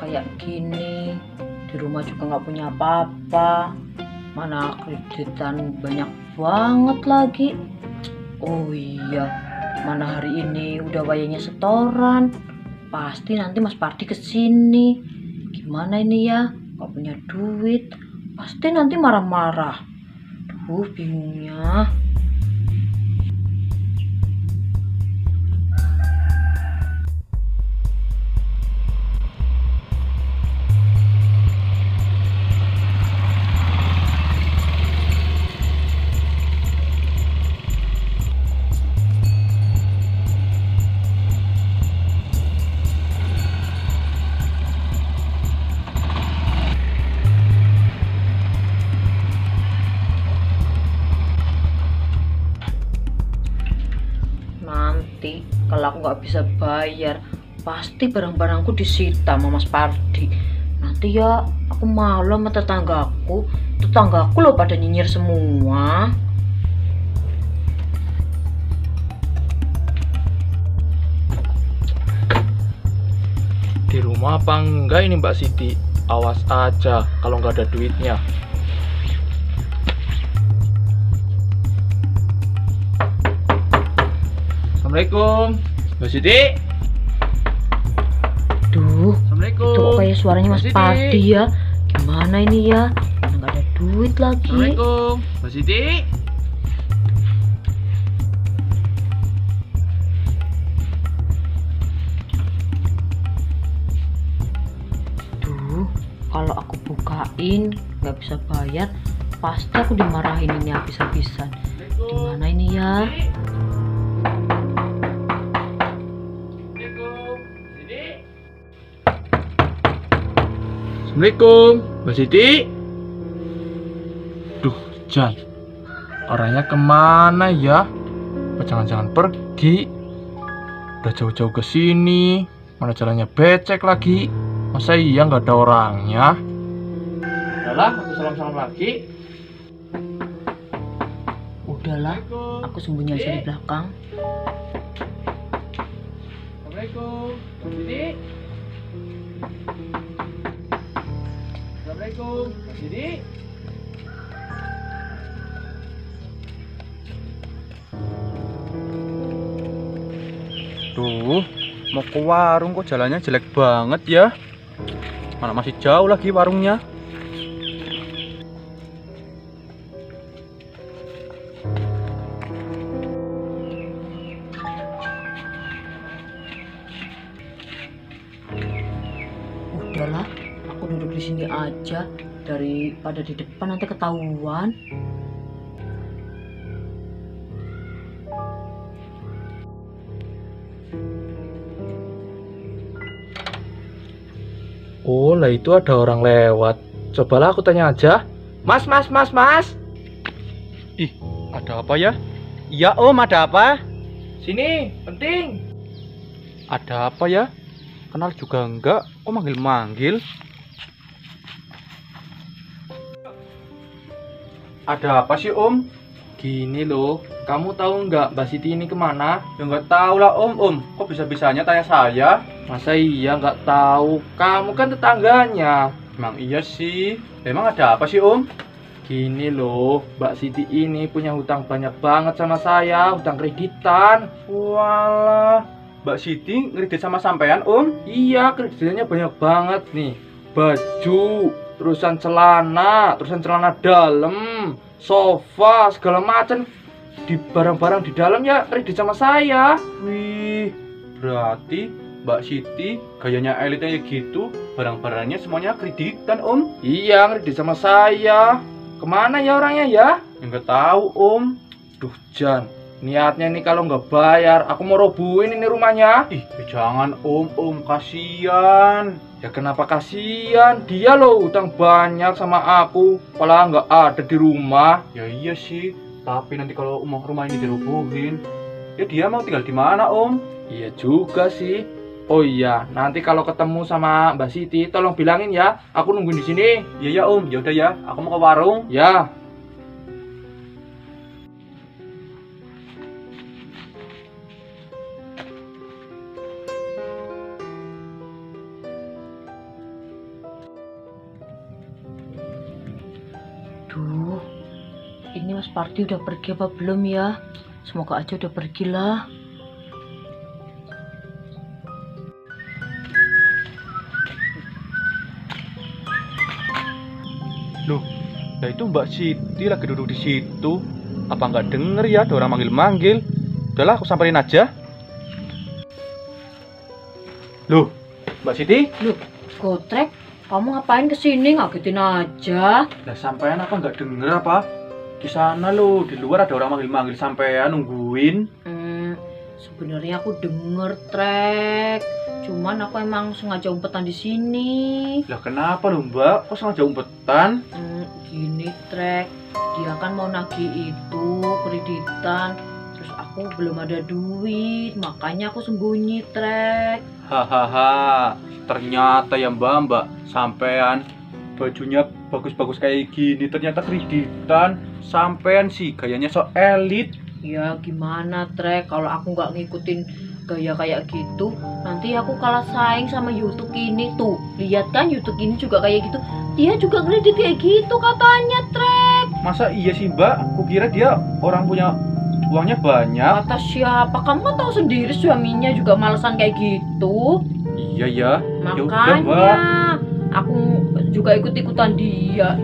kayak gini, di rumah juga nggak punya apa-apa, mana kreditan banyak banget lagi. Oh iya, mana hari ini udah wayangnya setoran, pasti nanti Mas Pardi kesini. Gimana ini ya, nggak punya duit, pasti nanti marah-marah. Bingungnya. Nanti kalau aku nggak bisa bayar, pasti barang-barangku disita sama Mas Pardi. Nanti ya aku malu sama tetanggaku loh pada nyinyir semua. Di rumah apa enggak ini Mbak Siti? Awas aja kalau nggak ada duitnya. Assalamualaikum, Mbak Siti. Duh, Assalamualaikum. itu kok kayak suaranya Mas Mbak Siti. Pardi ya. Gimana ini ya? Mana nggak ada duit lagi. Assalamualaikum, Mbak Siti. Duh, kalau aku bukain nggak bisa bayar, pasti aku dimarahin ini habis-habisan. Gimana ini ya? Assalamualaikum, Mbak Siti. Duh, Jan, orangnya kemana ya? Apa jangan-jangan pergi? Udah jauh-jauh ke sini, mana jalannya becek lagi? Masa iya nggak ada orangnya? Udahlah, aku salam-salam lagi. Udahlah, aku sembunyi aja di belakang. Assalamualaikum, Mbak Siti. Assalamualaikum, Mbak Siti. Duh, mau ke warung kok jalannya jelek banget ya. Mana masih jauh lagi warungnya. Udahlah, aku duduk di sini aja daripada di depan nanti ketahuan. Oh, lah itu ada orang lewat. Cobalah aku tanya aja. Mas. Ih, ada apa ya? Iya Om, ada apa? Sini, penting. Ada apa ya? Kenal juga enggak? Kok manggil-manggil? Ada apa sih Om? Gini loh, kamu tahu nggak Mbak Siti ini kemana? Ya nggak tahu lah Om. Kok bisa-bisanya tanya saya? Masa iya nggak tahu? Kamu kan tetangganya. Emang iya sih. Emang ada apa sih Om? Gini loh, Mbak Siti ini punya hutang banyak banget sama saya, hutang kreditan. Walah, Mbak Siti ngredit sama sampean Om? Iya, kreditannya banyak banget nih. Baju, terusan celana dalam, sofa, segala macam. Di barang-barang di dalam ya kredit sama saya. Wih, berarti Mbak Siti gayanya elit kayak gitu, barang-barangnya semuanya kreditan Om? Iya, kredit sama saya. Kemana ya orangnya ya? Enggak tahu Om. Duh, Jan, niatnya nih kalau nggak bayar, aku mau robohin ini rumahnya. Ih, jangan Om, kasihan. Ya kenapa kasihan? Dia loh utang banyak sama aku, malah nggak ada di rumah. Ya iya sih, tapi nanti kalau rumah ini dirobohin, ya dia mau tinggal di mana Om? Iya juga sih. Oh iya, nanti kalau ketemu sama Mbak Siti, tolong bilangin ya, aku nungguin di sini. Iya ya Om, ya udah ya, aku mau ke warung. Ya. Mas Pardi udah pergi apa belum ya? Semoga aja udah pergilah. Loh, ya itu Mbak Siti lagi duduk di situ. Apa nggak denger ya ada orang manggil-manggil? Udahlah, aku samperin aja. Loh, Mbak Siti? Loh, Gotrek, kamu ngapain kesini? Ngagetin aja. Lah sampean apa nggak denger apa? Di sana loh, di luar ada orang manggil-manggil sampean nungguin. Sebenarnya aku denger, Trek. Cuman aku emang sengaja umpetan di sini. Lah kenapa loh Mbak? Kok sengaja umpetan? Gini, Trek. Dia kan mau nagih itu kreditan. Terus aku belum ada duit, makanya aku sembunyi, Trek. Hahaha, ternyata ya Mbak sampean bajunya bagus-bagus kayak gini, ternyata kreditan. Sampean sih gayanya so elit. Ya gimana, Trek, kalau aku nggak ngikutin gaya kayak gitu, nanti aku kalah saing sama YouTube ini tuh. Lihat kan, YouTube ini juga kayak gitu. Dia juga kredit kayak gitu katanya, Trek. Masa iya sih Mbak? Aku kira dia orang punya uangnya banyak. Kata siapa? Kamu kan tahu sendiri suaminya juga malesan kayak gitu. Iya ya. Ya udah Makanya Mbak. aku juga ikut-ikutan dia.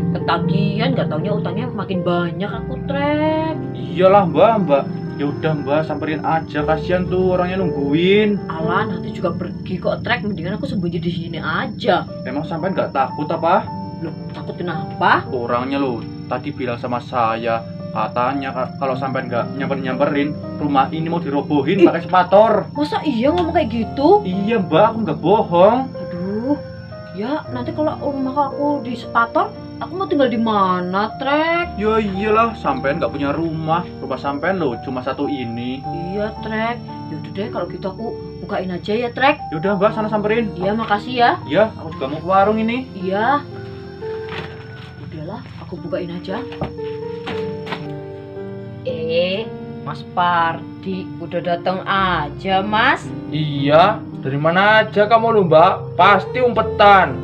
Ketagihan, nggak taunya utangnya makin banyak aku, Trek. Iyalah Mbak. Ya udah Mbak, samperin aja, kasihan tuh orangnya nungguin. Alah, nanti juga pergi kok, Trek. Mendingan aku sembunyi di sini aja. Emang sampean nggak takut apa? Loh, takut kenapa? Orangnya loh tadi bilang sama saya, katanya kalau sampean nggak nyamperin, rumah ini mau dirobohin pakai sepator. Masa iya ngomong kayak gitu? Iya Mbak, aku nggak bohong. Aduh, ya nanti kalau rumah aku di Sepator, aku mau tinggal di mana, Trek? Ya iyalah, sampean nggak punya rumah. Rumah sampean loh cuma satu ini. Iya, Trek. Yaudah deh, kalau gitu aku bukain aja ya, Trek. Yaudah Mbak, sana samperin. Iya, makasih ya. Iya, aku juga mau ke warung ini. Iya. Udahlah, aku bukain aja. Mas Pardi, udah datang aja, Mas. Iya, dari mana aja kamu lho Mbak? Pasti umpetan.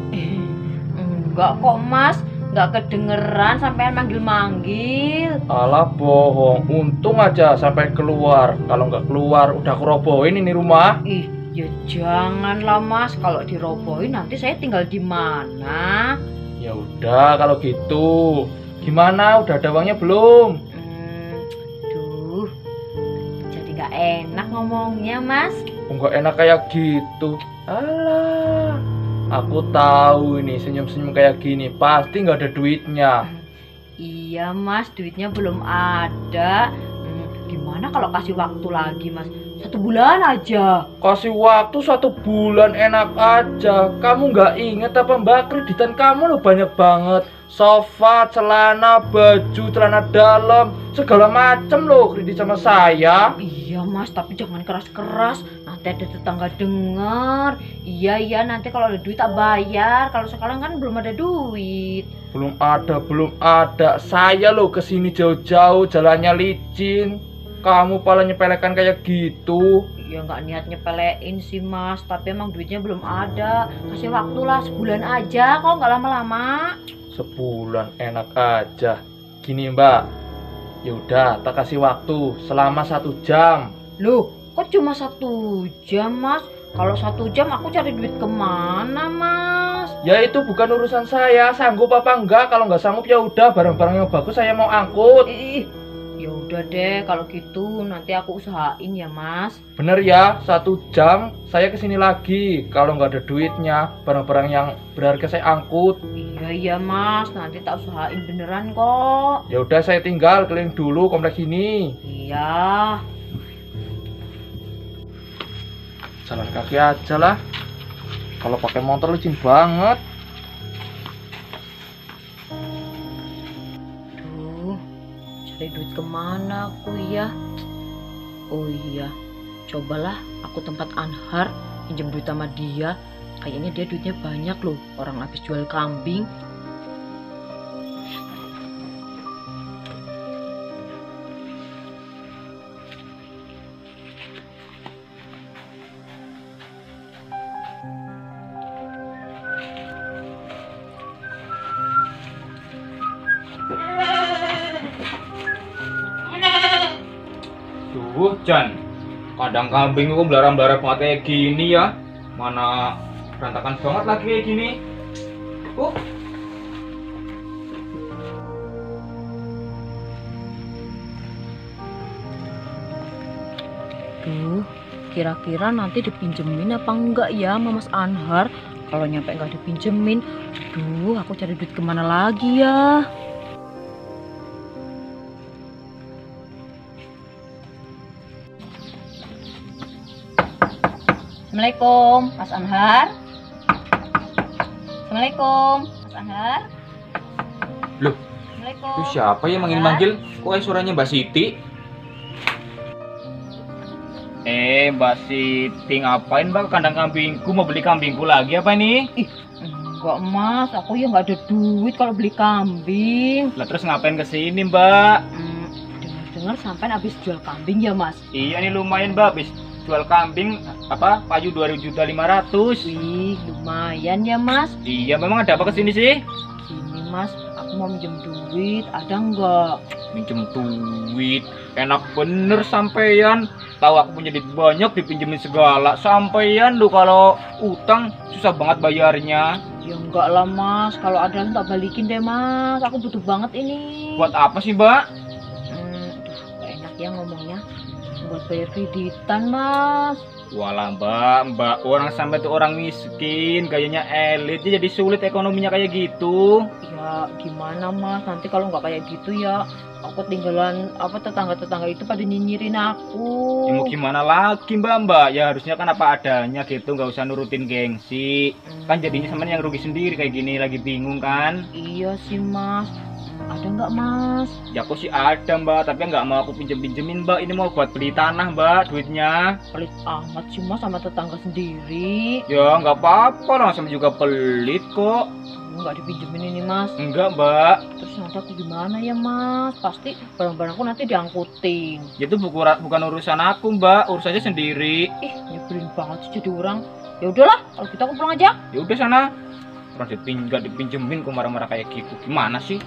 Enggak kok, Mas. Enggak kedengeran sampean manggil-manggil. Alah bohong, untung aja sampai keluar. Kalau nggak keluar udah kerobohin ini rumah. Ih, ya janganlah, Mas. Kalau dirobohin nanti saya tinggal di mana? Ya udah kalau gitu. Gimana? Udah ada uangnya belum? Duh, jadi nggak enak ngomongnya, Mas. Enggak enak kayak gitu. Alah, aku tahu ini senyum-senyum kayak gini pasti nggak ada duitnya. Iya, Mas, duitnya belum ada. Gimana kalau kasih waktu lagi, Mas? 1 bulan aja. Kasih waktu 1 bulan enak aja. Kamu nggak inget apa Mbak? Kreditan kamu loh banyak banget. Sofa, celana, baju, celana dalam, segala macem loh kredit sama saya. Iya, Mas, tapi jangan keras-keras. Nanti ada tetangga denger. Iya, nanti kalau ada duit tak bayar. Kalau sekarang kan belum ada duit. Belum ada. Saya loh kesini jauh-jauh, jalannya licin. Kamu malah nyepelekan kayak gitu. Ya nggak niat nyepelein sih, Mas. Tapi emang duitnya belum ada. Kasih waktu lah, sebulan aja. Kok nggak lama-lama? Sebulan enak aja. Gini Mbak, yaudah tak kasih waktu selama 1 jam. Loh, kok cuma 1 jam, Mas? Kalau 1 jam aku cari duit kemana, Mas? Ya itu bukan urusan saya, sanggup apa enggak. Kalau nggak sanggup ya udah, barang-barang yang bagus saya mau angkut. Ya udah deh, kalau gitu nanti aku usahain ya, Mas. Bener ya, 1 jam saya kesini lagi. Kalau nggak ada duitnya, barang-barang yang berharga saya angkut. Iya, Mas, nanti tak usahain beneran kok. Ya udah saya tinggal keliling dulu kompleks ini. Iya. Jalan kaki aja lah. Kalau pakai motor licin banget. Duh, cari duit kemana aku ya? Oh iya, cobalah aku tempat Anhar, pinjam duit sama dia. Kayaknya dia duitnya banyak loh, orang habis jual kambing. Duh, Jan. Kandang kambing kok belarang-belarang banget kayak gini ya. Mana berantakan banget lagi kayak gini. Duh, kira-kira nanti dipinjemin apa enggak ya sama Mas Anhar? Kalau nyampe nggak dipinjemin, duh, aku cari duit kemana lagi ya? Assalamualaikum, Mas Anhar. Assalamualaikum, Mas Anhar. Loh, Assalamualaikum. itu siapa yang manggil-manggil? Kok kayak suaranya Mbak Siti? Mbak Siti ngapain Mbak ke kandang kambingku? Mau beli kambingku lagi apa ini? Enggak Mas, aku ya nggak ada duit kalau beli kambing. Lah terus ngapain kesini Mbak? Dengar sampai habis jual kambing ya Mas? Iya nih lumayan Mbak, habis jual kambing payu 2.500.000. Wih, lumayan ya Mas. Iya, memang ada apa kesini sih? Gini Mas, aku mau minjem duit, ada nggak? Minjem duit, enak bener sampeyan. Tahu aku punya duit banyak dipinjemin segala. Sampeyan lu kalau utang susah banget bayarnya. Ya enggak lah Mas, kalau ada tak balikin deh Mas, aku butuh banget ini. Buat apa sih Mbak? Gak enak ya ngomongnya. Buat bayar kreditan Mas. Walah Mbak orang sampai tuh orang miskin, gayanya elit, jadi sulit ekonominya kayak gitu. Ya gimana Mas, nanti kalau nggak kayak gitu ya aku tinggalan tetangga-tetangga itu pada nyinyirin aku. Ya mau gimana lagi Mbak, ya harusnya kan apa adanya gitu, nggak usah nurutin gengsi. Kan jadinya sama yang rugi sendiri kayak gini, lagi bingung kan? Iya sih Mas, ada nggak Mas? Ya aku sih ada Mbak, tapi nggak mau aku pinjemin Mbak. Ini mau buat beli tanah Mbak, duitnya. Pelit amat sih Mas sama tetangga sendiri. Ya nggak apa-apa lah, sama juga pelit kok. Nggak dipinjemin ini Mas. Enggak Mbak. Terus nanti aku gimana ya Mas? Pasti barang-barangku nanti diangkutin. Itu bukan urusan aku Mbak, urusannya sendiri. Ih, nyebelin banget sih jadi orang. Ya udahlah, kalau gitu aku pulang aja. Ya udah sana. Orang nggak dipinjemin kok marah-marah kayak gitu. Gimana sih?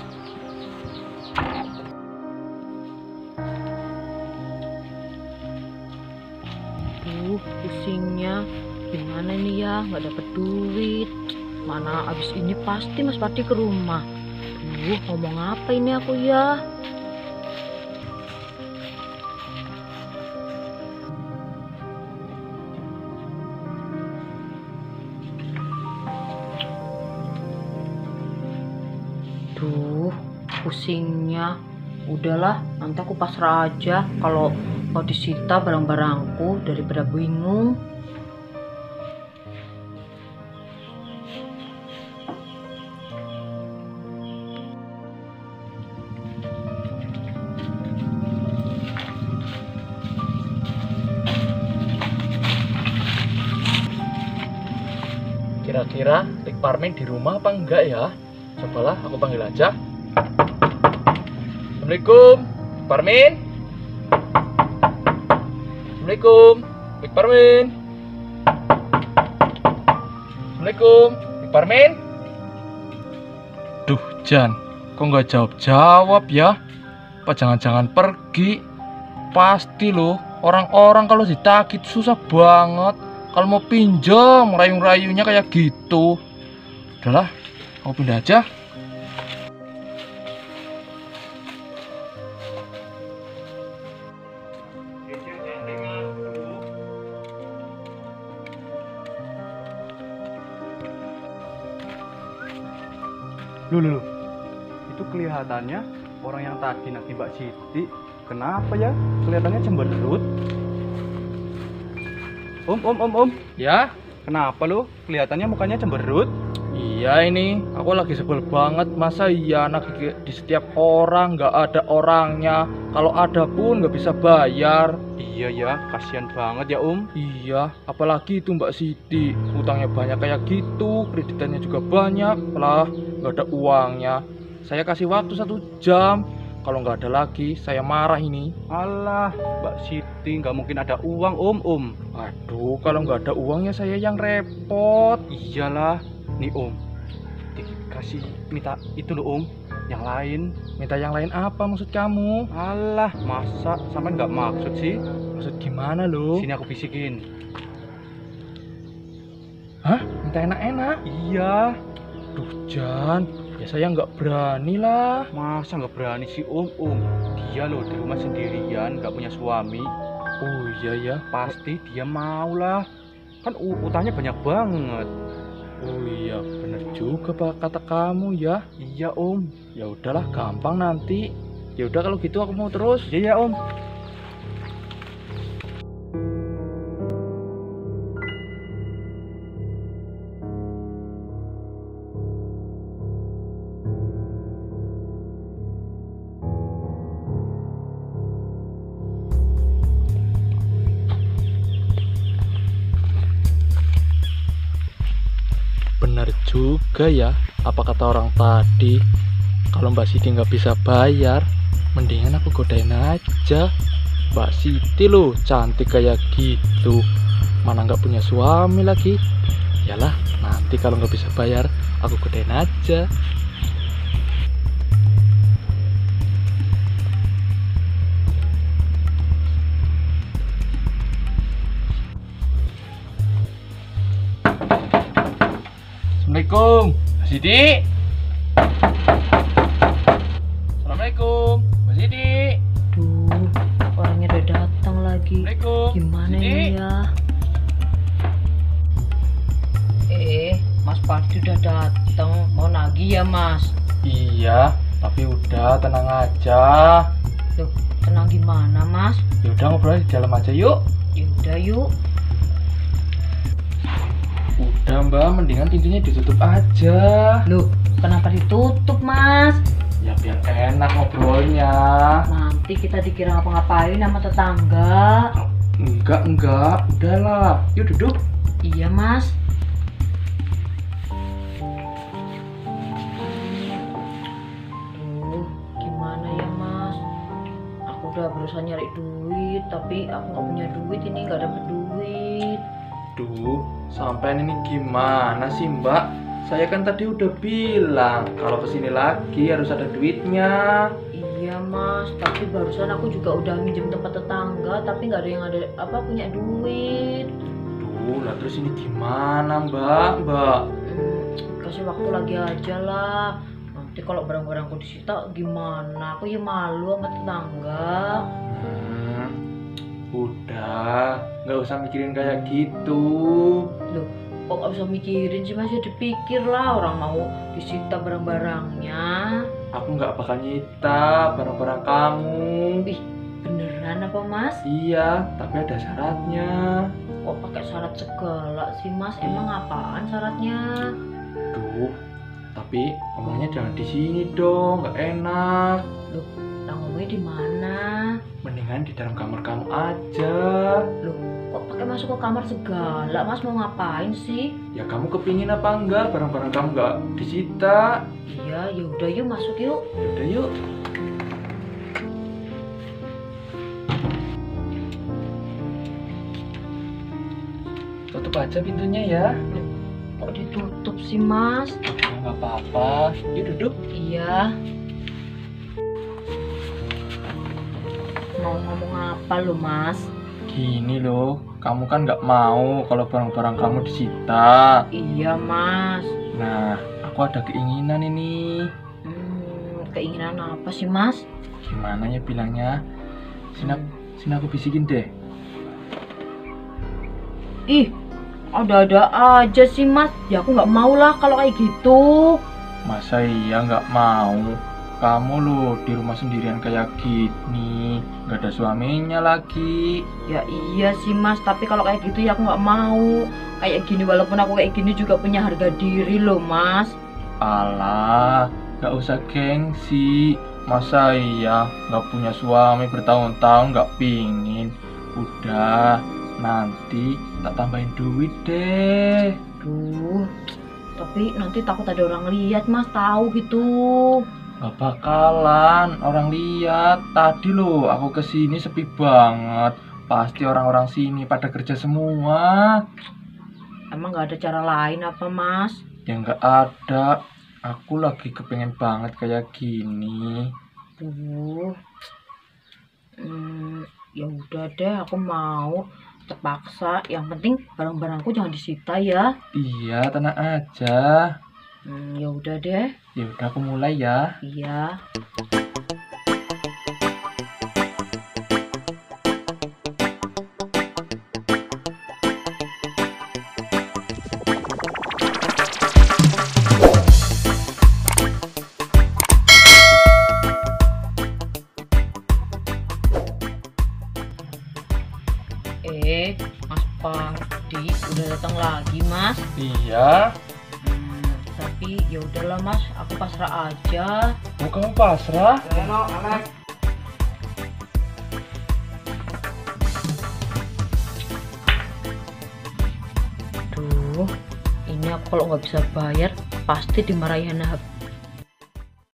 Pusingnya gimana ini ya, nggak dapet duit. Mana abis ini pasti Mas Parti ke rumah. Ngomong apa ini aku ya? Pusingnya. Udahlah, nanti aku pasrah aja kalau mau disita barang-barangku daripada bingung. Kira-kira Rik Parmin di rumah apa enggak ya? Cobalah aku panggil aja. Assalamualaikum, Parmin. Assalamualaikum, Rik Parmin. Assalamualaikum, Rik Parmin. Duh, Jan, kok nggak jawab-jawab ya? Apa jangan-jangan pergi? Pasti loh, orang-orang kalau ditagih susah banget. Kalau mau pinjam, rayu-rayunya kayak gitu. Udahlah, aku pindah aja. Loh. Itu kelihatannya orang yang tadi nanti Mbak Siti. Kenapa ya? Kelihatannya cemberut. Om. Ya, Kenapa lo? Kelihatannya mukanya cemberut. iya ini, aku lagi sebel banget. Masa iya anak di setiap orang nggak ada orangnya. Kalau ada pun nggak bisa bayar. Iya ya, kasihan banget ya Om. Iya, apalagi itu Mbak Siti. Utangnya banyak kayak gitu, kreditannya juga banyak. Lah, nggak ada uangnya. Saya kasih waktu 1 jam. Kalau nggak ada lagi, saya marah ini. Alah, Mbak Siti nggak mungkin ada uang Om. Aduh, kalau nggak ada uangnya saya yang repot. Iyalah, nih Om. Dikasih minta itu loh Om. yang lain. Minta yang lain apa maksud kamu? Alah, masa sampai nggak maksud sih? Maksud gimana lo? Sini aku bisikin. Hah? Minta enak-enak? Iya, Duh Jan, ya saya nggak berani lah. masa nggak berani sih Om? Dia loh di rumah sendirian, nggak punya suami. Oh iya ya. Pasti dia mau lah. Kan utangnya banyak banget. Oh iya, bener juga pak kata kamu ya. Iya Om. Ya udahlah, gampang nanti. Ya udah kalau gitu aku mau terus. Iya ya Om. Bener juga ya, apa kata orang tadi. Kalau Mbak Siti nggak bisa bayar, mendingan aku godain aja. Mbak Siti loh cantik kayak gitu, mana nggak punya suami lagi. Yalah, nanti kalau nggak bisa bayar, aku godain aja. Assalamualaikum, Mbak Siti. Assalamualaikum, Mbak Siti. Duh, orangnya udah datang lagi. Assalamualaikum, Gimana Mbak Siti. ini ya? Mas Pardi udah datang. Mau nagih ya Mas? Iya, tapi udah tenang aja. Loh, tenang gimana Mas? Ya udah ngobrol di dalam aja yuk. Yaudah yuk. Udah Mbak, mendingan pintunya ditutup aja. Loh, kenapa ditutup Mas? Ya biar enak ngobrolnya. Nanti kita dikira ngapa-ngapain sama tetangga. Enggak, udahlah. Yuk duduk. Iya Mas. Duh, gimana ya Mas? Aku udah berusaha nyari duit, tapi aku nggak punya duit ini, nggak dapet duit. Duh, sampean ini gimana sih Mbak? Saya kan tadi udah bilang kalau kesini lagi harus ada duitnya. Iya Mas, tapi barusan aku juga udah minjem tempat tetangga, tapi nggak ada yang punya duit. Duh, lah terus ini gimana Mbak? Kasih waktu lagi aja lah. Nanti kalau barang-barangku disita gimana? Aku ya malu sama tetangga. Udah, nggak usah mikirin kayak gitu. Loh, kok nggak usah mikirin sih Mas? Ya dipikir lah, orang mau disita barang-barangnya. Aku nggak bakal nyita barang-barang kamu. Ih, beneran apa Mas? Iya, tapi ada syaratnya. Kok pakai syarat segala sih Mas? Emang apaan syaratnya? Duh, tapi ngomongnya jangan di sini dong, nggak enak. Lah ngomongnya di mana? Mendingan di dalam kamar kamu aja. Kok pakai masuk ke kamar segala Mas? Mau ngapain sih? Ya kamu kepingin apa enggak barang-barang kamu nggak disita? Iya, yaudah yuk masuk yuk. Yaudah yuk. Tutup aja pintunya ya. Kok ditutup sih Mas? Ya nggak apa-apa. Yuk duduk. Iya. Mau ngomong apa lo Mas? Gini loh, kamu kan nggak mau kalau barang-barang kamu disita. Iya Mas. Nah, aku ada keinginan ini. Keinginan apa sih Mas? Gimana ya bilangnya? Sini aku bisikin deh. Ih, ada-ada aja sih Mas. Ya aku nggak mau lah kalau kayak gitu. Masa iya nggak mau? Kamu loh di rumah sendirian kayak gini, nggak ada suaminya lagi. Ya iya sih Mas, tapi kalau kayak gitu ya aku nggak mau. Kayak gini, walaupun aku kayak gini juga punya harga diri loh Mas. Alah, nggak usah gengsi. Masa iya nggak punya suami bertahun-tahun nggak pingin. Udah, nanti tak tambahin duit deh. Duh, tapi nanti takut ada orang lihat Mas, tahu gitu. Gak bakalan orang lihat. Tadi loh aku kesini sepi banget. Pasti orang-orang sini pada kerja semua. Emang nggak ada cara lain apa Mas? Ya nggak ada. Aku lagi kepengen banget kayak gini. Duh. Ya udah deh, aku mau. Terpaksa. Yang penting barang-barangku jangan disita ya. Iya, tenang aja. Ya udah deh. Ya udah, aku mulai ya. Iya. Mas Pardi udah datang lagi, Mas. Iya. Tapi ya udahlah, Mas, aku pasrah aja. Oh, kamu pasrah? Duh, ini aku kalau nggak bisa bayar pasti dimarahin